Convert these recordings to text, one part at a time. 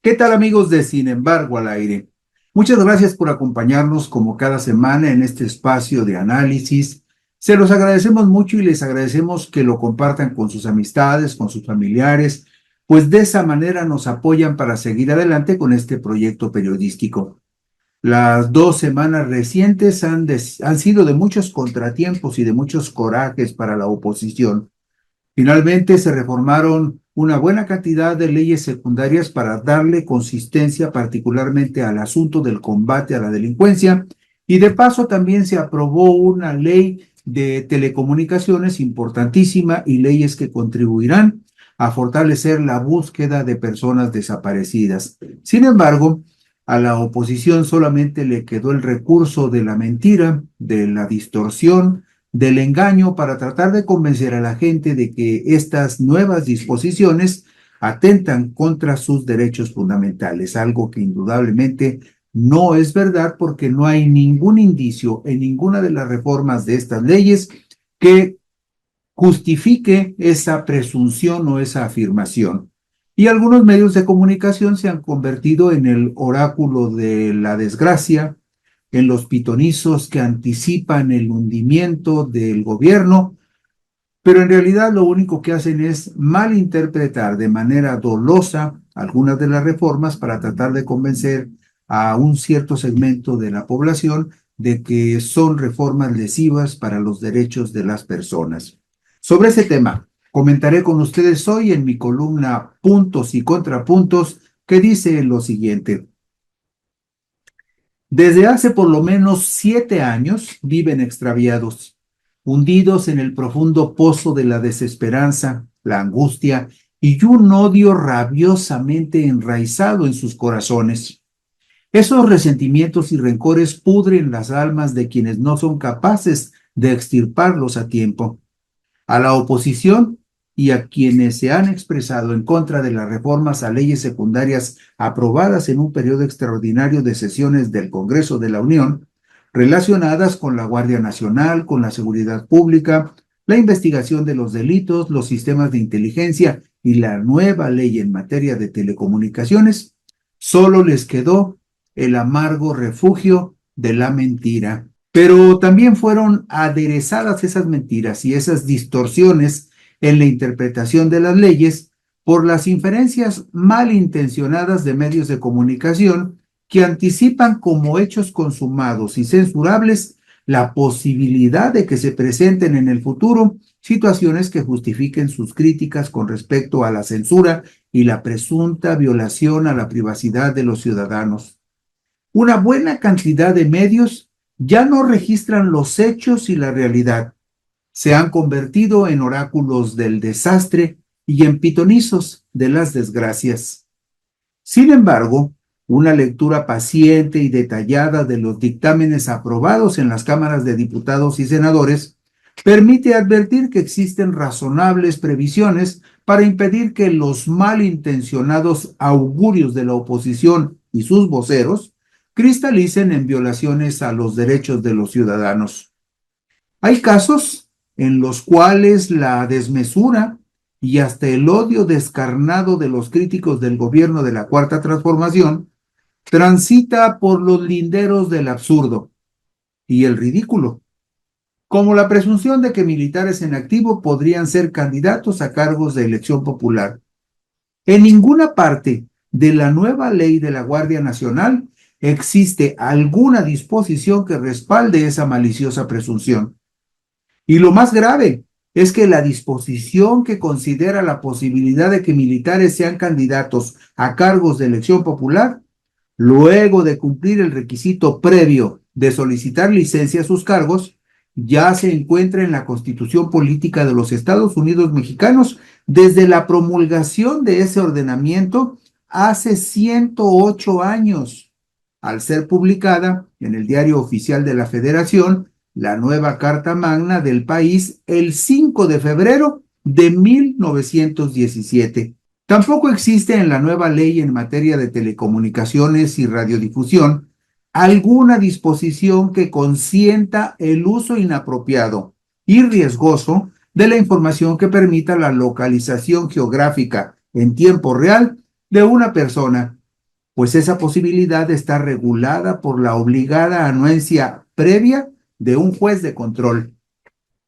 ¿Qué tal amigos de Sin embargo al aire? Muchas gracias por acompañarnos como cada semana en este espacio de análisis. Se los agradecemos mucho y les agradecemos que lo compartan con sus amistades, con sus familiares, pues de esa manera nos apoyan para seguir adelante con este proyecto periodístico. Las 2 semanas recientes han sido de muchos contratiempos y de muchos corajes para la oposición. Finalmente se reformaron una buena cantidad de leyes secundarias para darle consistencia particularmente al asunto del combate a la delincuencia y de paso también se aprobó una ley de telecomunicaciones importantísima y leyes que contribuirán a fortalecer la búsqueda de personas desaparecidas. Sin embargo, a la oposición solamente le quedó el recurso de la mentira, de la distorsión, del engaño para tratar de convencer a la gente de que estas nuevas disposiciones atentan contra sus derechos fundamentales, algo que indudablemente no es verdad porque no hay ningún indicio en ninguna de las reformas de estas leyes que justifique esa presunción o esa afirmación. Y algunos medios de comunicación se han convertido en el oráculo de la desgracia, en los pitonizos que anticipan el hundimiento del gobierno, pero en realidad lo único que hacen es malinterpretar de manera dolosa algunas de las reformas para tratar de convencer a un cierto segmento de la población de que son reformas lesivas para los derechos de las personas. Sobre ese tema, comentaré con ustedes hoy en mi columna Puntos y Contrapuntos, que dice lo siguiente. Desde hace por lo menos 7 años viven extraviados, hundidos en el profundo pozo de la desesperanza, la angustia y un odio rabiosamente enraizado en sus corazones. Esos resentimientos y rencores pudren las almas de quienes no son capaces de extirparlos a tiempo. A la oposición y a quienes se han expresado en contra de las reformas a leyes secundarias aprobadas en un periodo extraordinario de sesiones del Congreso de la Unión, relacionadas con la Guardia Nacional, con la seguridad pública, la investigación de los delitos, los sistemas de inteligencia y la nueva ley en materia de telecomunicaciones, solo les quedó el amargo refugio de la mentira. Pero también fueron aderezadas esas mentiras y esas distorsiones en la interpretación de las leyes por las inferencias malintencionadas de medios de comunicación que anticipan como hechos consumados y censurables la posibilidad de que se presenten en el futuro situaciones que justifiquen sus críticas con respecto a la censura y la presunta violación a la privacidad de los ciudadanos. Una buena cantidad de medios ya no registran los hechos y la realidad. Se han convertido en oráculos del desastre y en pitonizos de las desgracias. Sin embargo, una lectura paciente y detallada de los dictámenes aprobados en las cámaras de diputados y senadores permite advertir que existen razonables previsiones para impedir que los malintencionados augurios de la oposición y sus voceros cristalicen en violaciones a los derechos de los ciudadanos. Hay casos en los cuales la desmesura y hasta el odio descarnado de los críticos del gobierno de la Cuarta Transformación transita por los linderos del absurdo y el ridículo, como la presunción de que militares en activo podrían ser candidatos a cargos de elección popular. En ninguna parte de la nueva ley de la Guardia Nacional existe alguna disposición que respalde esa maliciosa presunción. Y lo más grave es que la disposición que considera la posibilidad de que militares sean candidatos a cargos de elección popular, luego de cumplir el requisito previo de solicitar licencia a sus cargos, ya se encuentra en la Constitución Política de los Estados Unidos Mexicanos desde la promulgación de ese ordenamiento hace 108 años, al ser publicada en el Diario Oficial de la Federación, la nueva Carta Magna del país, el 5 de febrero de 1917. Tampoco existe en la nueva ley en materia de telecomunicaciones y radiodifusión alguna disposición que consienta el uso inapropiado y riesgoso de la información que permita la localización geográfica en tiempo real de una persona pues esa posibilidad está regulada por la obligada anuencia previa de un juez de control.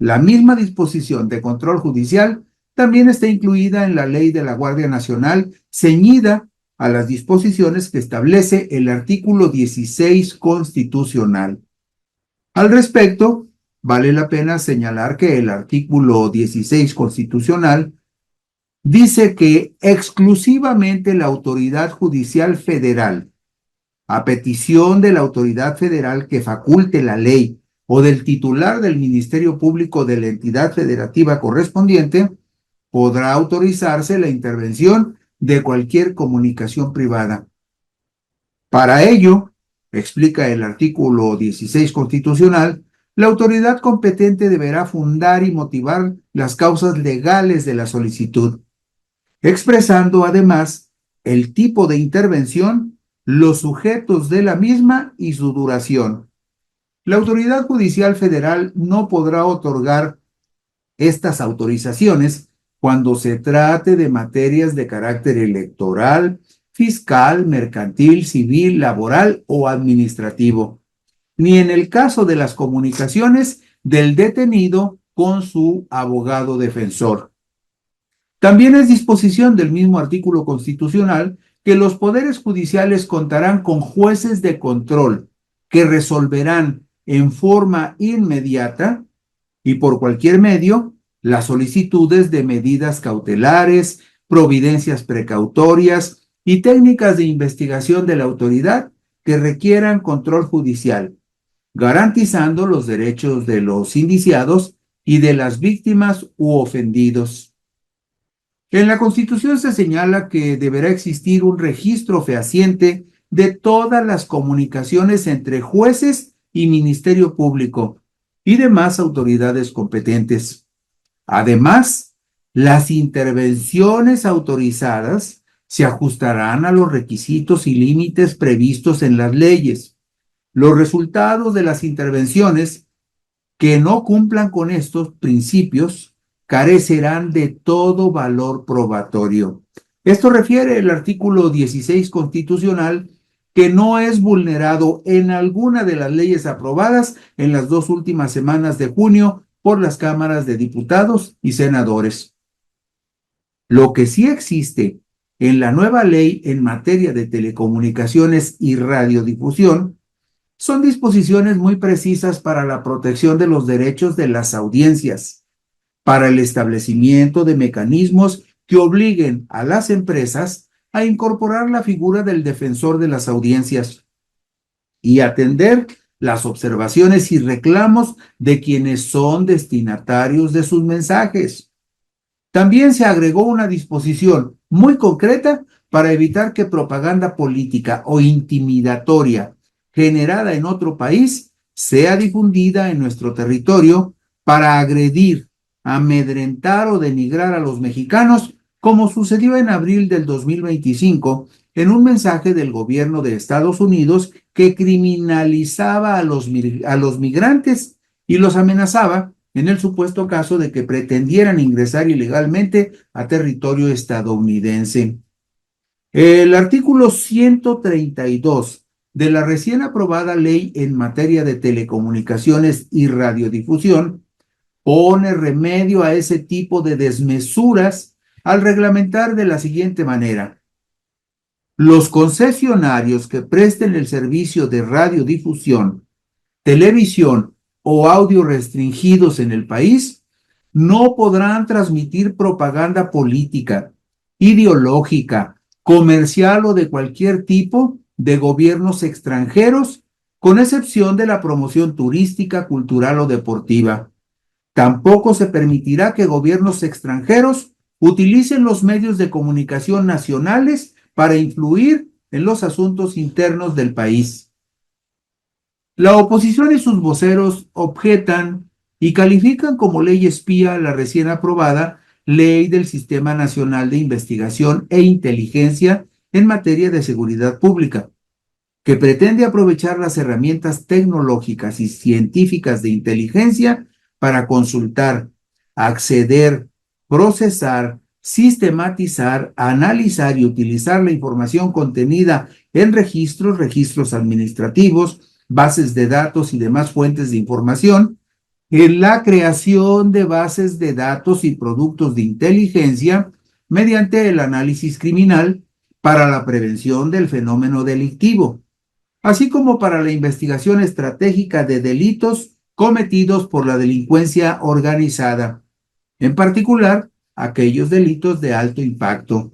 La misma disposición de control judicial también está incluida en la ley de la Guardia Nacional, ceñida a las disposiciones que establece el artículo 16 constitucional. Al respecto, vale la pena señalar que el artículo 16 constitucional dice que exclusivamente la autoridad judicial federal, a petición de la autoridad federal que faculte la ley o del titular del Ministerio Público de la entidad federativa correspondiente, podrá autorizarse la intervención de cualquier comunicación privada. Para ello, explica el artículo 16 constitucional, la autoridad competente deberá fundar y motivar las causas legales de la solicitud, expresando además el tipo de intervención, los sujetos de la misma y su duración. La autoridad judicial federal no podrá otorgar estas autorizaciones cuando se trate de materias de carácter electoral, fiscal, mercantil, civil, laboral o administrativo, ni en el caso de las comunicaciones del detenido con su abogado defensor. También es disposición del mismo artículo constitucional que los poderes judiciales contarán con jueces de control que resolverán en forma inmediata y por cualquier medio las solicitudes de medidas cautelares, providencias precautorias y técnicas de investigación de la autoridad que requieran control judicial, garantizando los derechos de los indiciados y de las víctimas u ofendidos. En la Constitución se señala que deberá existir un registro fehaciente de todas las comunicaciones entre jueces y Ministerio Público y demás autoridades competentes. Además, las intervenciones autorizadas se ajustarán a los requisitos y límites previstos en las leyes. Los resultados de las intervenciones que no cumplan con estos principios carecerán de todo valor probatorio. Esto refiere el artículo 16 constitucional, que no es vulnerado en alguna de las leyes aprobadas en las 2 últimas semanas de junio por las cámaras de diputados y senadores. Lo que sí existe en la nueva ley en materia de telecomunicaciones y radiodifusión son disposiciones muy precisas para la protección de los derechos de las audiencias, para el establecimiento de mecanismos que obliguen a las empresas a incorporar la figura del defensor de las audiencias y atender las observaciones y reclamos de quienes son destinatarios de sus mensajes. También se agregó una disposición muy concreta para evitar que propaganda política o intimidatoria generada en otro país sea difundida en nuestro territorio para agredir, amedrentar o denigrar a los mexicanos, como sucedió en abril del 2025 en un mensaje del gobierno de Estados Unidos que criminalizaba a los migrantes y los amenazaba en el supuesto caso de que pretendieran ingresar ilegalmente a territorio estadounidense. El artículo 132 de la recién aprobada ley en materia de telecomunicaciones y radiodifusión pone remedio a ese tipo de desmesuras al reglamentar de la siguiente manera: los concesionarios que presten el servicio de radiodifusión, televisión o audio restringidos en el país no podrán transmitir propaganda política, ideológica, comercial o de cualquier tipo de gobiernos extranjeros, con excepción de la promoción turística, cultural o deportiva. Tampoco se permitirá que gobiernos extranjeros utilicen los medios de comunicación nacionales para influir en los asuntos internos del país. La oposición y sus voceros objetan y califican como ley espía la recién aprobada Ley del Sistema Nacional de Investigación e Inteligencia en materia de seguridad pública, que pretende aprovechar las herramientas tecnológicas y científicas de inteligencia para consultar, acceder, procesar, sistematizar, analizar y utilizar la información contenida en registros administrativos, bases de datos y demás fuentes de información, en la creación de bases de datos y productos de inteligencia mediante el análisis criminal para la prevención del fenómeno delictivo, así como para la investigación estratégica de delitos cometidos por la delincuencia organizada, en particular aquellos delitos de alto impacto.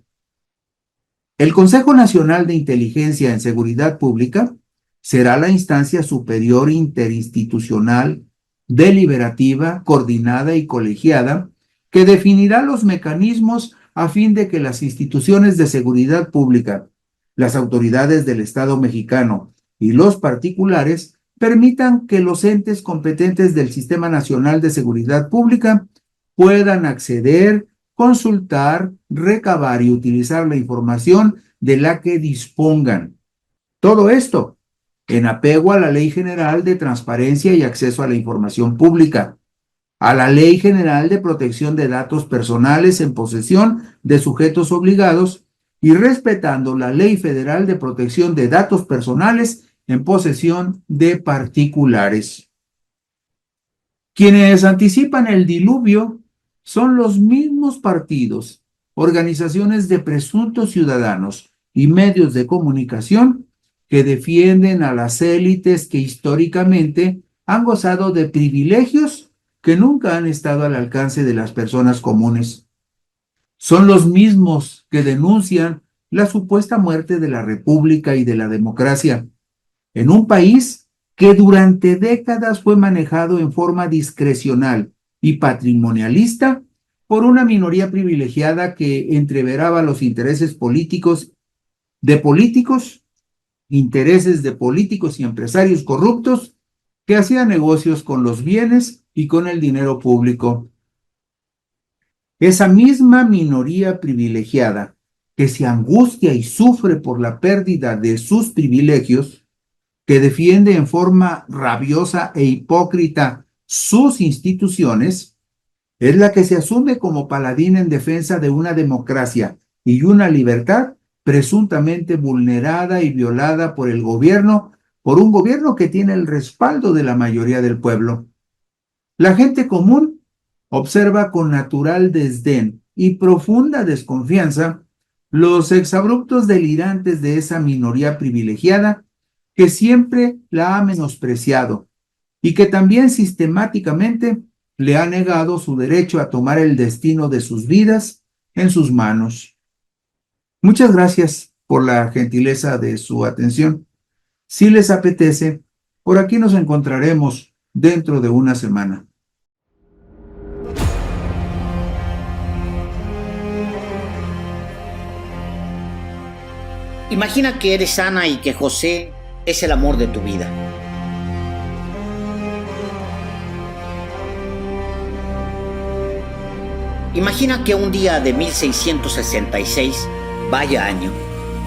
El Consejo Nacional de Inteligencia en Seguridad Pública será la instancia superior interinstitucional, deliberativa, coordinada y colegiada que definirá los mecanismos a fin de que las instituciones de seguridad pública, las autoridades del Estado mexicano y los particulares permitan que los entes competentes del Sistema Nacional de Seguridad Pública puedan acceder, consultar, recabar y utilizar la información de la que dispongan. Todo esto en apego a la Ley General de Transparencia y Acceso a la Información Pública, a la Ley General de Protección de Datos Personales en posesión de sujetos obligados y respetando la Ley Federal de Protección de Datos Personales en posesión de particulares. Quienes anticipan el diluvio son los mismos partidos, organizaciones de presuntos ciudadanos y medios de comunicación que defienden a las élites que históricamente han gozado de privilegios que nunca han estado al alcance de las personas comunes. Son los mismos que denuncian la supuesta muerte de la República y de la democracia en un país que durante décadas fue manejado en forma discrecional y patrimonialista por una minoría privilegiada que entreveraba los intereses políticos, intereses de políticos y empresarios corruptos que hacían negocios con los bienes y con el dinero público. Esa misma minoría privilegiada que se angustia y sufre por la pérdida de sus privilegios, que defiende en forma rabiosa e hipócrita sus instituciones, es la que se asume como paladín en defensa de una democracia y una libertad presuntamente vulnerada y violada por el gobierno, por un gobierno que tiene el respaldo de la mayoría del pueblo. La gente común observa con natural desdén y profunda desconfianza los exabruptos delirantes de esa minoría privilegiada que siempre la ha menospreciado y que también sistemáticamente le ha negado su derecho a tomar el destino de sus vidas en sus manos. Muchas gracias por la gentileza de su atención. Si les apetece, por aquí nos encontraremos dentro de una semana. Imagina que eres Ana y que José es el amor de tu vida. Imagina que un día de 1666, vaya año,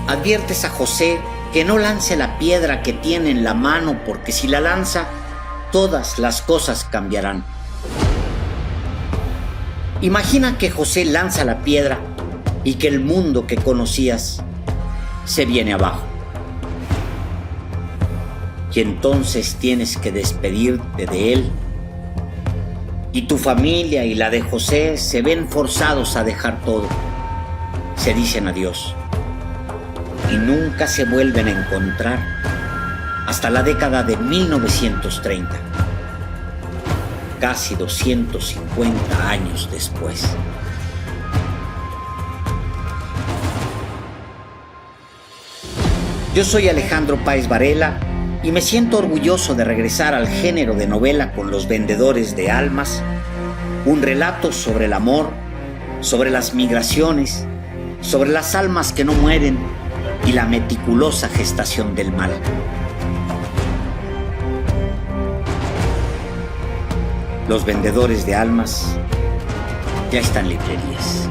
adviertes a José que no lance la piedra que tiene en la mano, porque si la lanza, todas las cosas cambiarán. Imagina que José lanza la piedra y que el mundo que conocías se viene abajo. Y entonces tienes que despedirte de él. Y tu familia y la de José se ven forzados a dejar todo. Se dicen adiós. Y nunca se vuelven a encontrar hasta la década de 1930. Casi 250 años después. Yo soy Alejandro Páez Varela y me siento orgulloso de regresar al género de novela con Los Vendedores de Almas, un relato sobre el amor, sobre las migraciones, sobre las almas que no mueren y la meticulosa gestación del mal. Los Vendedores de Almas ya están en librerías.